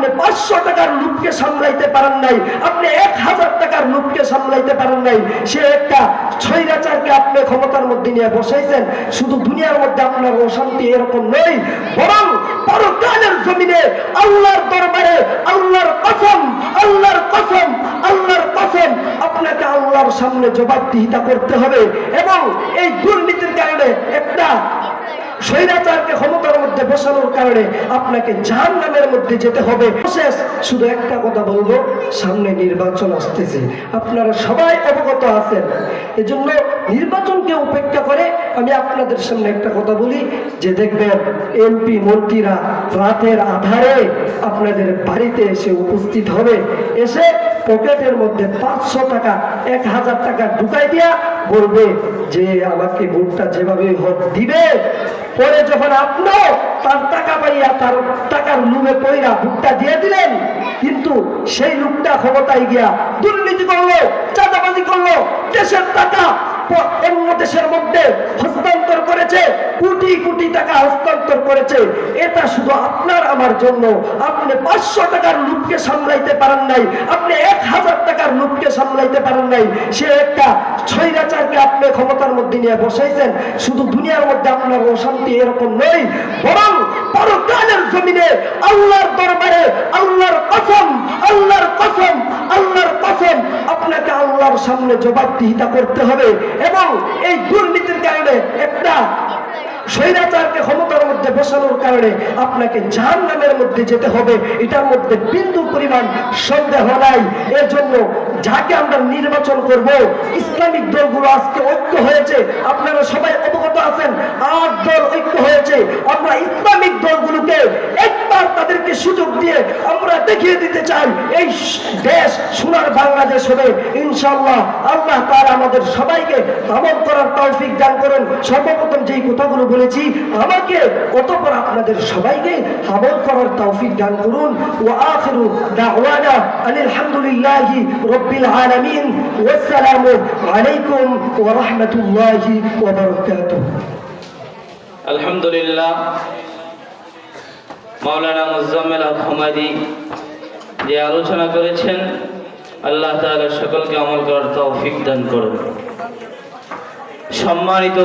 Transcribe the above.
আপনি 500 টাকার লোককে সামলাইতে পারেন নাই, আপনি 1000 টাকার লোককে সামলাইতে পারেন নাই। সে একটা স্বৈরাচারকে আপনি ক্ষমতার মধ্যে নিয়ে বসাইছেন। শুধু দুনিয়ার মধ্যে আপনার অশান্তি এরকম নয়, বরং পরকালের জমিনে আল্লাহর দরবারে আল্লাহর কসম, আল্লাহর কসম, আল্লাহর কসম, আপনাকে আল্লাহর সামনে জবাবদিহিতা করতে হবে। এবং এই দুর্নীতির কারণে একটা স্বৈরাচারকে ক্ষমতার মধ্যে বসানোর কারণে আপনাকে জাহান্নামের মধ্যে যেতে হবে। শেষ শুধু একটা কথা বলবো, সামনে নির্বাচন আসতেছে, আপনারা সবাই অবগত আছেন। এজন্য নির্বাচনকে উপেক্ষা করে আমি আপনাদের সামনে একটা কথা বলি, যে দেখবেন এমপি মন্ত্রীরা রাতের আধারে আপনাদের বাড়িতে এসে উপস্থিত হবে, এসে পকেটের মধ্যে 500 টাকা 1000 টাকা ঢুকাই দিয়া বলবে যে আমাকে ভোটটা যেভাবে হোক দিবে। পরে যখন আপনিও তার টাকা পাইয়া তার টাকার লোভে পইরা ভোটটা দিয়ে দিলেন, কিন্তু সেই লোকটা ক্ষমতায় গিয়া দুর্নীতি করলো, চাঁদাবাজি করলো, দেশের টাকা অন্য দেশের মধ্যে হস্তান্তর করেছে, কোটি কোটি টাকা হস্তান্তর করেছে। এটা শুধু আপনার আমার জন্য। আপনি 500 টাকার লোককে সামলাইতে পারেন নাই, আপনি 1000 টাকার লোককে সামলাইতে পারেন নাই। সে একটা স্বৈরাচারকে আপনি ক্ষমতার মধ্যে নিয়ে বসাইছেন। শুধু দুনিয়ার মধ্যে আপনার অশান্তি এরকম নয়, বরং পরকালের জমিনে আল্লাহর দরবারে আল্লাহর কসম, আল্লাহর কসম, আল্লাহর কসম, আপনাকে আল্লাহর সামনে জবাবদিহিতা করতে হবে। এবং এই দুর্নীতির কারণে একটা স্বৈরাচারকে ক্ষমতার মধ্যে বসানোর কারণে আপনাকে জাহান্নামের মধ্যে যেতে হবে, এটার মধ্যে বিন্দু পরিমাণ সন্দেহ নাই। এর জন্য যাকে আমরা নির্বাচন করব, ইসলামিক দলগুলো আজকে ঐক্য হয়েছে, আপনারা সবাই অবগত আছেন। 8 দল ঐক্য হয়েছে। আমরা ইসলামিক দলগুলোকে একবার তাদেরকে সুযোগ দিয়ে আমরা দেখিয়ে দিতে চাই এই দেশ সোনার বাংলাদেশ হবে ইনশাআল্লাহ। আল্লাহ তাআলা আমাদের সবাইকে আমল করার তৌফিক দান করুন। সর্বপ্রথম যেই কথাগুলো বলেছি আমাকে, অতঃপর আপনাদের সবাইকে আমল করার তৌফিক দান করুন। ওয়া আখিরু দাওয়ানা আলহামদুলিল্লাহি রাব্বিল আলামিন। ওয়াসসালামু আলাইকুম ওয়া রাহমাতুল্লাহি ওয়া বারাকাতুহু। আলহামদুলিল্লাহ, মাওলানা মুজাম্মেল হক হুমায়দি যে আলোচনা করেছেন, আল্লাহ তাআলা সকলকে আমল করার তৌফিক দান করুন। সম্মানিত